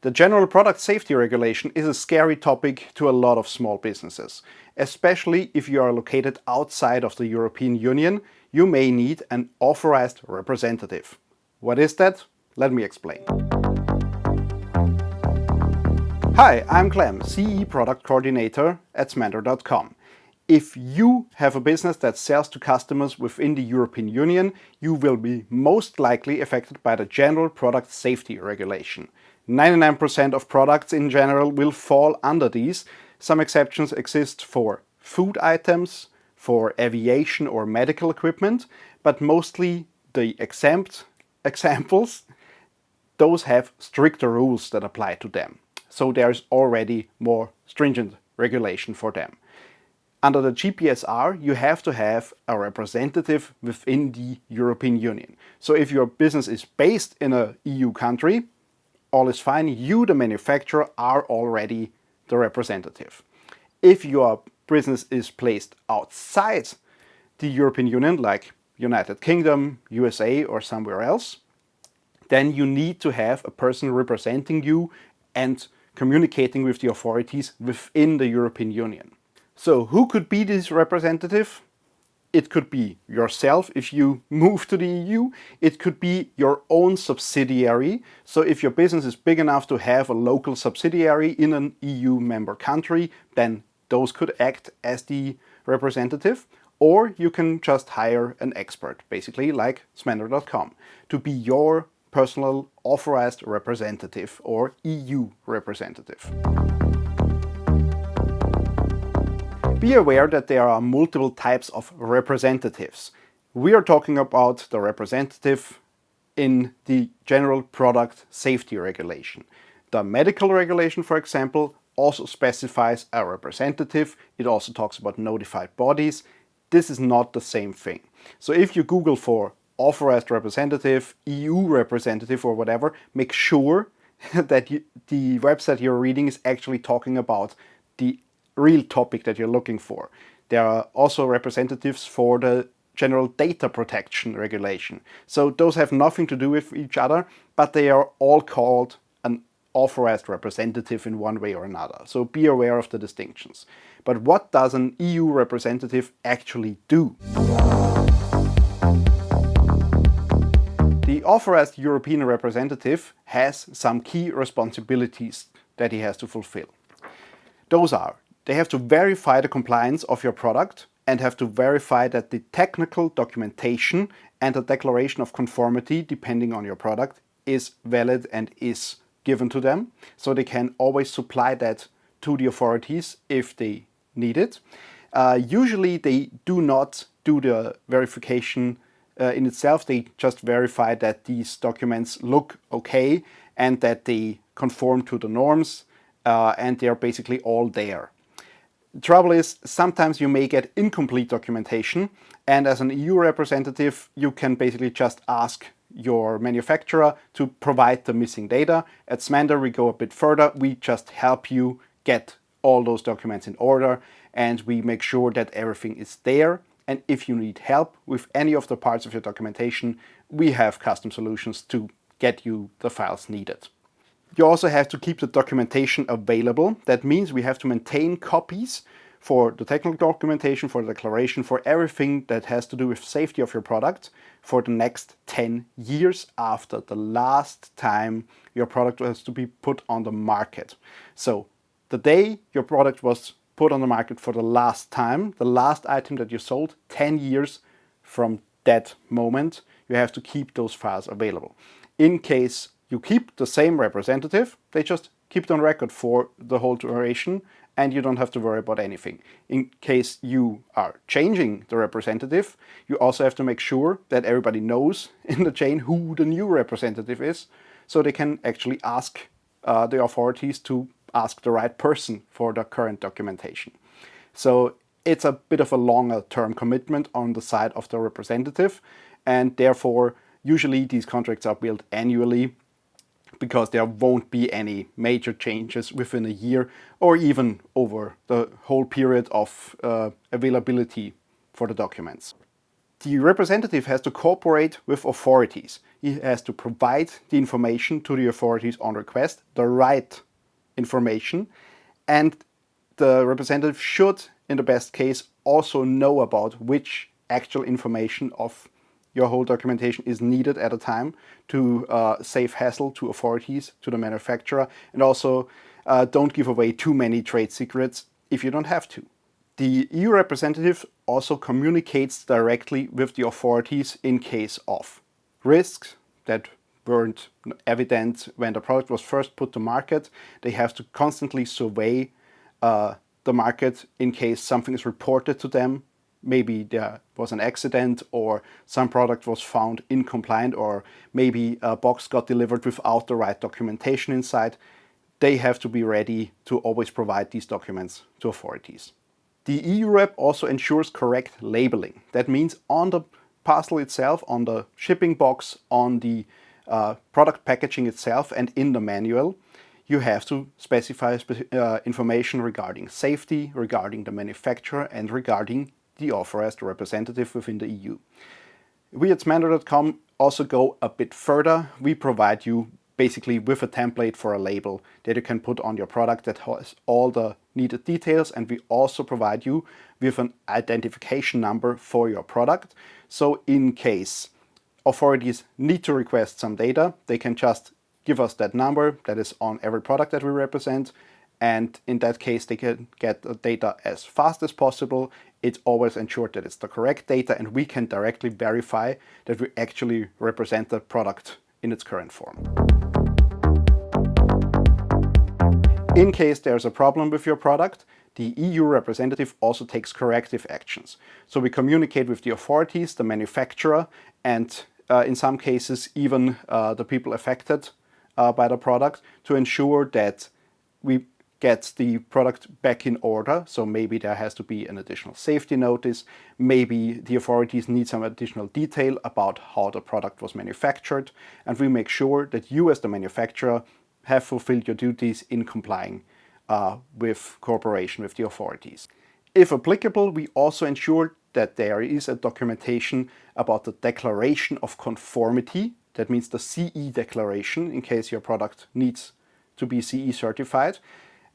The General Product Safety Regulation is a scary topic to a lot of small businesses. Especially if you are located outside of the European Union, you may need an authorized representative. What is that? Let me explain. Hi, I'm Clem, CE Product Coordinator at Smander.com. If you have a business that sells to customers within the European Union, you will be most likely affected by the General Product Safety Regulation. 99% of products in general will fall under these. Some exceptions exist for food items, for aviation or medical equipment, but mostly the exempt examples, those have stricter rules that apply to them. So there's already more stringent regulation for them. Under the GPSR, you have to have a representative within the European Union. So if your business is based in an EU country, all is fine. You, the manufacturer, are already the representative. If your business is placed outside the European Union, like United Kingdom, USA, or somewhere else, then you need to have a person representing you and communicating with the authorities within the European Union. So who could be this representative? It could be yourself if you move to the EU. It could be your own subsidiary. So if your business is big enough to have a local subsidiary in an EU member country, then those could act as the representative. Or you can just hire an expert, basically like Smander.com, to be your personal authorized representative or EU representative. Be aware that there are multiple types of representatives. We are talking about the representative in the General Product Safety Regulation. The medical regulation, for example, also specifies a representative. It also talks about notified bodies. This is not the same thing. So if you Google for authorized representative, EU representative or whatever, make sure that the website you're reading is actually talking about the real topic that you're looking for. There are also representatives for the General Data Protection Regulation. So those have nothing to do with each other, but they are all called an authorized representative in one way or another. So be aware of the distinctions. But what does an EU representative actually do? The authorized European representative has some key responsibilities that he has to fulfill. Those are: they have to verify the compliance of your product and have to verify that the technical documentation and the declaration of conformity, depending on your product, is valid and is given to them. So they can always supply that to the authorities if they need it. Usually they do not do the verification in itself. They just verify that these documents look okay and that they conform to the norms and they're basically all there. The trouble is, sometimes you may get incomplete documentation, and as an EU representative, you can basically just ask your manufacturer to provide the missing data. At Smander, we go a bit further. We just help you get all those documents in order, and we make sure that everything is there. And if you need help with any of the parts of your documentation, we have custom solutions to get you the files needed. You also have to keep the documentation available. That means we have to maintain copies for the technical documentation, for the declaration, for everything that has to do with safety of your product for the next 10 years after the last time your product has to be put on the market. So the day your product was put on the market for the last time, the last item that you sold, 10 years from that moment, you have to keep those files available. In case you keep the same representative, they just keep it on record for the whole duration and you don't have to worry about anything. In case you are changing the representative, you also have to make sure that everybody knows in the chain who the new representative is, so they can actually ask the authorities to ask the right person for the current documentation. So it's a bit of a longer term commitment on the side of the representative, and therefore usually these contracts are built annually, because there won't be any major changes within a year or even over the whole period of availability for the documents. The representative has to cooperate with authorities. He has to provide the information to the authorities on request, the right information, and the representative should, in the best case, also know about which actual information of your whole documentation is needed at a time to save hassle to authorities, to the manufacturer, and also don't give away too many trade secrets if you don't have to. The EU representative also communicates directly with the authorities in case of risks that weren't evident when the product was first put to market. They have to constantly survey the market in case something is reported to them. Maybe there was an accident or some product was found incompliant, or maybe a box got delivered without the right documentation inside. They have to be ready to always provide these documents to authorities. The EU rep also ensures correct labeling. That means on the parcel itself, on the shipping box, on the product packaging itself, and in the manual, you have to specify information regarding safety, regarding the manufacturer, and regarding the authorized representative within the EU. We at Smander.com also go a bit further. We provide you basically with a template for a label that you can put on your product that has all the needed details, and we also provide you with an identification number for your product. So in case authorities need to request some data, they can just give us that number that is on every product that we represent, and in that case they can get the data as fast as possible. It's always ensured that it's the correct data, and we can directly verify that we actually represent the product in its current form. In case there's a problem with your product, the EU representative also takes corrective actions. So we communicate with the authorities, the manufacturer, and in some cases even the people affected by the product, to ensure that we get the product back in order. So maybe there has to be an additional safety notice, maybe the authorities need some additional detail about how the product was manufactured, and we make sure that you as the manufacturer have fulfilled your duties in complying with cooperation with the authorities. If applicable, we also ensure that there is a documentation about the declaration of conformity. That means the CE declaration, in case your product needs to be CE certified.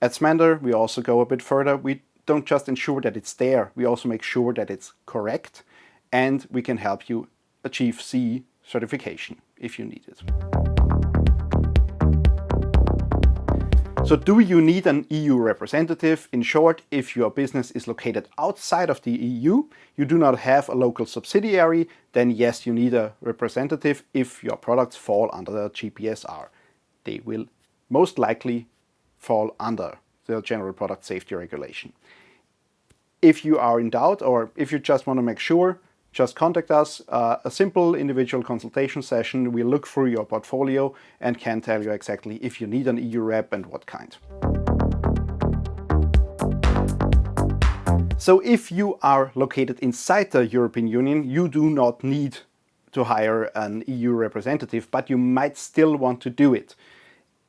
At Smander, we also go a bit further. We don't just ensure that it's there, we also make sure that it's correct, and we can help you achieve CE certification if you need it. So do you need an EU representative? In short, if your business is located outside of the EU, you do not have a local subsidiary, then yes, you need a representative if your products fall under the GPSR. They will most likely fall under the General Product Safety Regulation. If you are in doubt, or if you just want to make sure, just contact us. A simple individual consultation session. We'll look through your portfolio and can tell you exactly if you need an EU rep and what kind. So if you are located inside the European Union, you do not need to hire an EU representative, but you might still want to do it.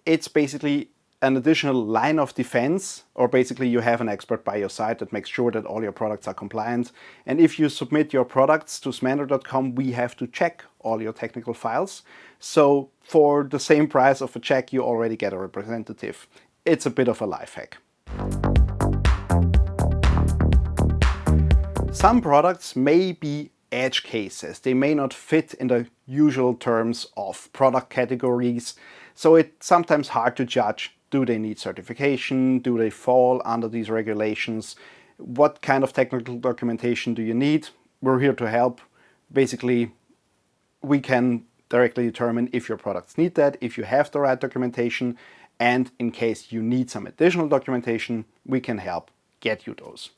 It's basically an additional line of defense, or basically you have an expert by your side that makes sure that all your products are compliant. And if you submit your products to Smander.com, we have to check all your technical files. So for the same price of a check, you already get a representative. It's a bit of a life hack. Some products may be edge cases. They may not fit in the usual terms of product categories. So it's sometimes hard to judge. Do they need certification? Do they fall under these regulations? What kind of technical documentation do you need? We're here to help. Basically, we can directly determine if your products need that, if you have the right documentation, and in case you need some additional documentation, we can help get you those.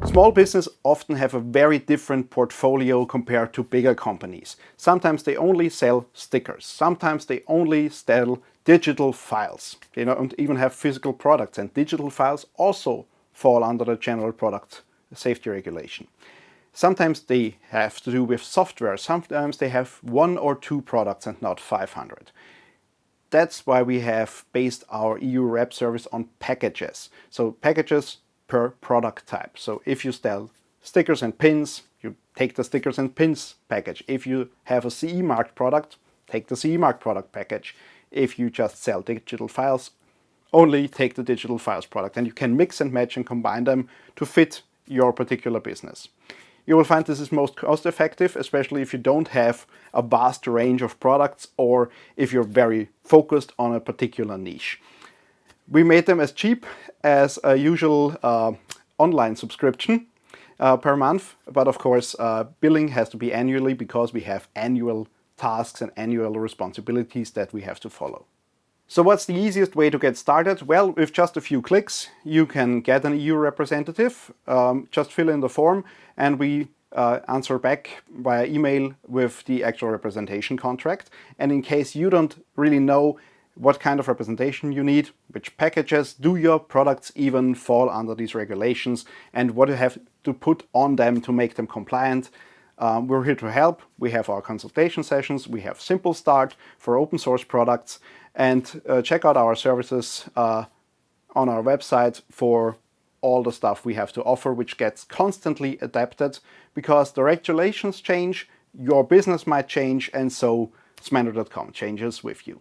Small business often have a very different portfolio compared to bigger companies. Sometimes they only sell stickers. Sometimes they only sell digital files. They don't even have physical products, and digital files also fall under the General Product Safety Regulation. Sometimes they have to do with software. Sometimes they have 1 or 2 products and not 500. That's why we have based our EU rep service on packages. So packages per product type. So if you sell stickers and pins, you take the stickers and pins package. If you have a CE marked product, take the CE marked product package. If you just sell digital files, only take the digital files product, and you can mix and match and combine them to fit your particular business. You will find this is most cost effective, especially if you don't have a vast range of products or if you're very focused on a particular niche. We made them as cheap as a usual online subscription per month, but of course billing has to be annually because we have annual tasks and annual responsibilities that we have to follow. So what's the easiest way to get started? Well, with just a few clicks, you can get an EU representative. Just fill in the form and we answer back via email with the actual representation contract. And in case you don't really know what kind of representation you need, which packages, do your products even fall under these regulations, and what you have to put on them to make them compliant, we're here to help. We have our consultation sessions, we have Simple Start for open source products, and check out our services on our website for all the stuff we have to offer, which gets constantly adapted because the regulations change, your business might change, and so Smander.com changes with you.